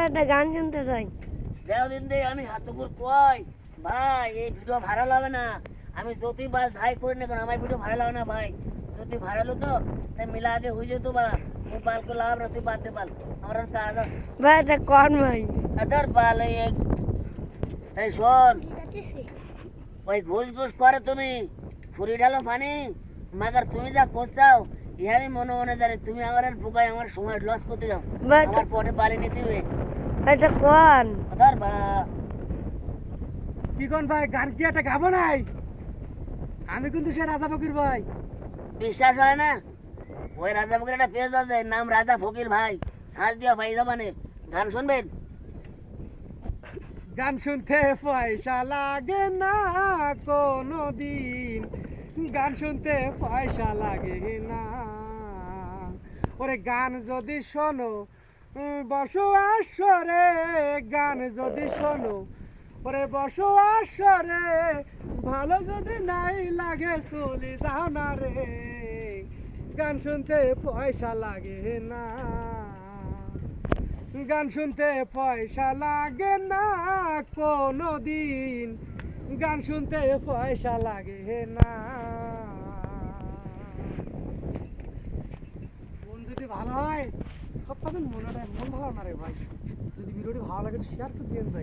একটা গান শুনতে চাই। দেও দিন দে আমি হাতুকুর কই ভাই এই ভিডিও ভাইরাল হবে না। আমি যতই বাল যাই করি না কেন আমার ভিডিও ভাইরাল হবে না ভাই। যদি ভাইরাল হতো তাই মিলা আগে হয়ে যেত বাড়া। মুখ বাল को লাভ না তুই বাদ দে বাল আমার কাজ ভাই এটা কোন ভাই? আদার বাল এই শোন ওই ঘুষ ঘুষ করে তুমি ফুরি ঢালো পানি মাগার তুমি যা করছাও ইহা আমি মনে মনে জানি তুমি আমার ঢুকাই আমার সময় লস করতে যাও ভাই আমার পরে বালি নিতে হবে এটা কোন? আদার বাড়া কি কোন ভাই গান কি একটা গাবো নাই? আমি কিন্তু সে রাজা ফকির ভাই। বিশ্বাস হয় না ওই রাজা ফকির একটা পেজ আছে নাম রাজা ফকির ভাই সাজ দিয়া ভাই মানে গান শুনবেন গান শুনতে পয়সা লাগে না কোনো দিন, গান শুনতে পয়সা লাগে না। ওরে গান যদি শোনো বসো আসরে, গান যদি শোনো ওরে বসো আসরে, ভালো যদি নাই লাগে চলে যাও না রে, গান শুনতে পয়সা লাগে না। গান শুনতে পয়সা লাগে না কোনো দিন, গান শুনতে পয়সা লাগে না। মন যদি ভালো হয় সব কথা মন ভালো না রে ভাই। যদি ভিডিওটি ভালো লাগে শেয়ার তো দিয়ে